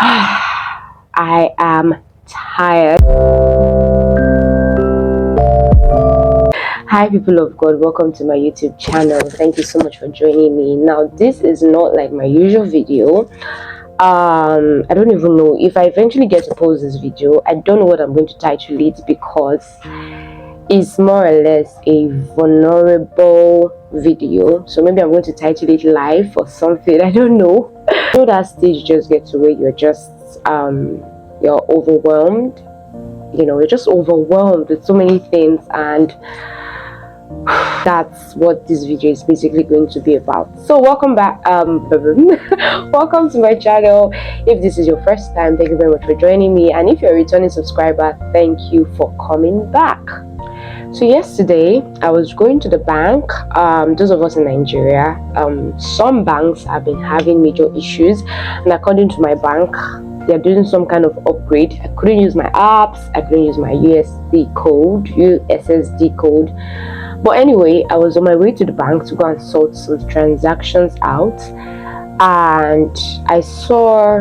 I am tired. Hi, people of God, welcome to my YouTube channel. Thank you so much for joining me. Now, this is not like my usual video. I don't even know if I eventually get to post this video. I don't know what I'm going to title it because it's more or less a vulnerable video. So maybe I'm going to title it live or something. I don't know. You know that stage you just get to where you're just you're overwhelmed. You know, you're just overwhelmed with so many things, and that's what this video is basically going to be about. So welcome back, welcome to my channel. If this is your first time, thank you very much for joining me, and if you're a returning subscriber, thank you for coming back. So yesterday I was going to the bank. Those of us in Nigeria, some banks have been having major issues, and according to my bank, they're doing some kind of upgrade. I couldn't use my apps, I couldn't use my USSD code. But anyway, I was on my way to the bank to go and sort some transactions out, and I saw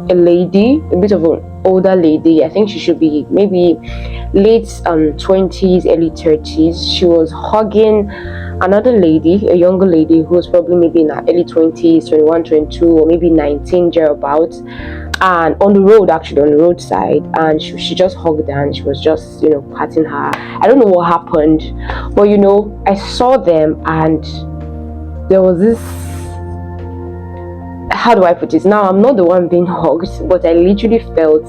a lady, a bit of an older lady. I think she should be maybe late 20s, early 30s. She was hugging another lady, a younger lady who was probably maybe in her early 20s, 21, 22, or maybe 19, thereabouts. And on the roadside, and she just hugged her and she was just, patting her. I don't know what happened, but I saw them, and there was this, how do I put it? Now, I'm not the one being hugged, but I literally felt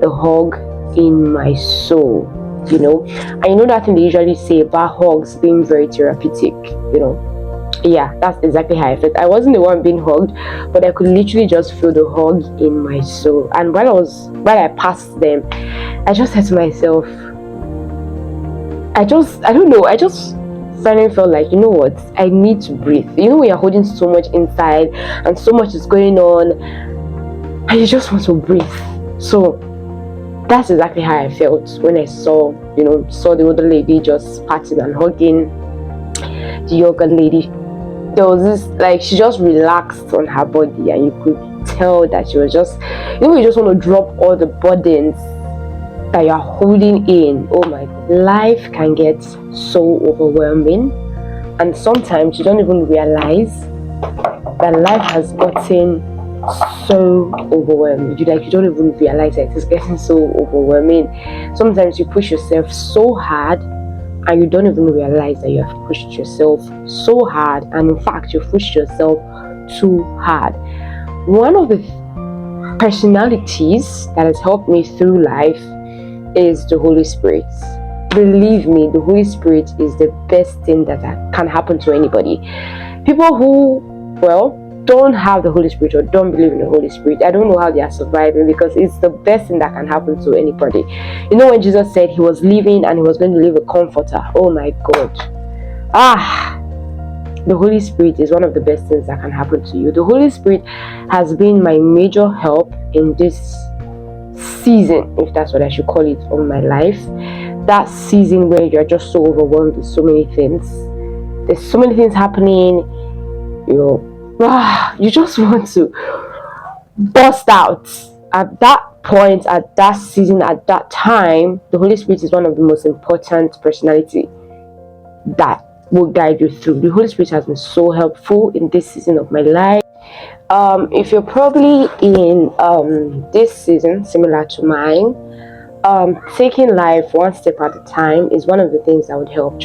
the hug in my soul, and that thing they usually say about hugs being very therapeutic, yeah, that's exactly how I felt. I wasn't the one being hugged, but I could literally just feel the hug in my soul. And while I passed them, I just said to myself, I just finally felt like, you know what, I need to breathe. When you're holding so much inside and so much is going on, and you just want to breathe. So that's exactly how I felt when I saw the older lady just patting and hugging the younger lady. There was this, like, she just relaxed on her body, and you could tell that she was just, you just want to drop all the burdens that you're holding in. Oh my God, life can get so overwhelming, and sometimes you don't even realize that life has gotten so overwhelming. You don't even realize that it's getting so overwhelming. Sometimes you push yourself so hard, and you don't even realize that you have pushed yourself so hard, and in fact you've pushed yourself too hard. One of the personalities that has helped me through life is the Holy Spirit. Believe me, the Holy Spirit is the best thing that can happen to anybody. People who, don't have the Holy Spirit or don't believe in the Holy Spirit, I don't know how they are surviving, because it's the best thing that can happen to anybody. When Jesus said he was leaving and he was going to leave a comforter, oh my God, the Holy Spirit is one of the best things that can happen to you. The Holy Spirit has been my major help in this season, if that's what I should call it, of my life. That season where you're just so overwhelmed with so many things. There's so many things happening, you just want to burst out. At that point, at that season, at that time, the Holy Spirit is one of the most important personality that will guide you through. The Holy Spirit has been so helpful in this season of my life. If you're probably in this season similar to mine, taking life one step at a time is one of the things that would help.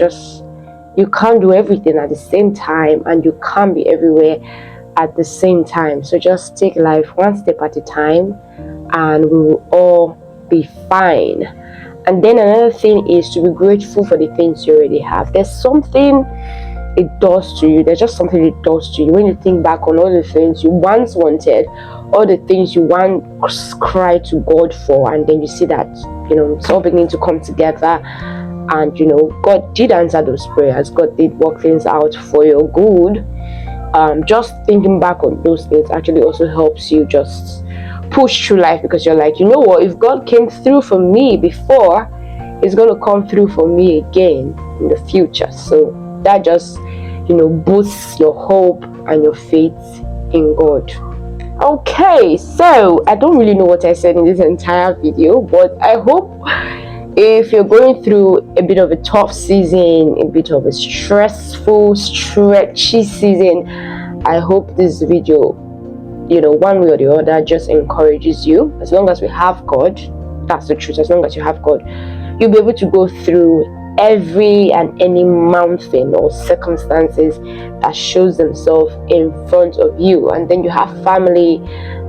You can't do everything at the same time, and you can't be everywhere at the same time. So just take life one step at a time, and we will all be fine. And then another thing is to be grateful for the things you already have. There's something it does to you. There's just something it does to you when you think back on all the things you once wanted, all the things you once cried to God for, and then you see that it's all beginning to come together. And God did answer those prayers. God did work things out for your good. Just thinking back on those things actually also helps you just push through life, because you're like, what, if God came through for me before, he's going to come through for me again in the future. So that just boosts your hope and your faith in God. Okay, so I don't really know what I said in this entire video, but I hope if you're going through a bit of a tough season, a bit of a stressful, stretchy season, I hope this video, one way or the other, just encourages you. As long as we have God, that's the truth. As long as you have God, you'll be able to go through every and any mountain or circumstances that shows themselves in front of you. And then you have family,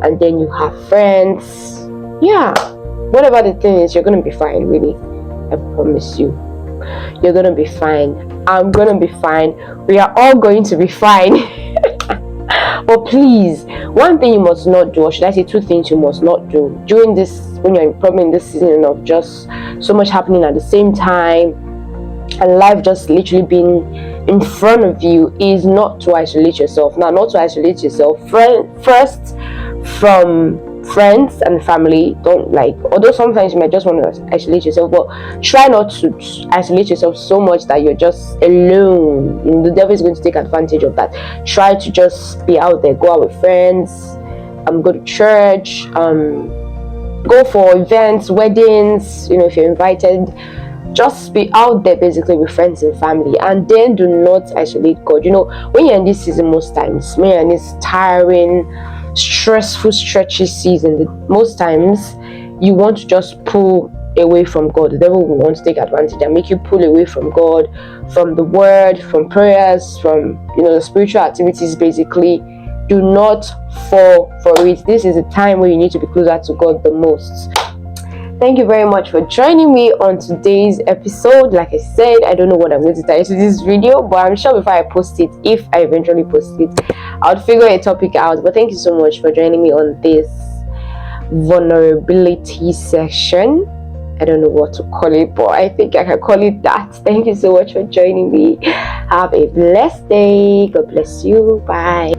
and then you have friends. Yeah, whatever the thing is, you're gonna be fine. Really, I promise you, you're gonna be fine. I'm gonna be fine. We are all going to be fine. But please, one thing you must not do, or should I say two things you must not do during this, when you're probably in this season of just so much happening at the same time and life just literally being in front of you, is not to isolate yourself. Now, not to isolate yourself first from friends and family. Don't, like, although sometimes you might just want to isolate yourself, but try not to isolate yourself so much that you're just alone. The devil is going to take advantage of that. Try to just be out there, go out with friends, go to church, go for events, weddings, if you're invited. Just be out there basically with friends and family, and then do not isolate God. When you're in this season, most times, when you're in this tiring, stressful, stretchy season, most times you want to just pull away from God. The devil will want to take advantage and make you pull away from God, from the word, from prayers, from the spiritual activities. Basically, do not fall for it. This is a time where you need to be closer to God the most. Thank you very much for joining me on today's episode. Like I said, I don't know what I'm going to title this video, but I'm sure before I post it, if I eventually post it, I'll figure a topic out. But thank you so much for joining me on this vulnerability section. I don't know what to call it, but I think I can call it that. Thank you so much for joining me. Have a blessed day. God bless you. Bye.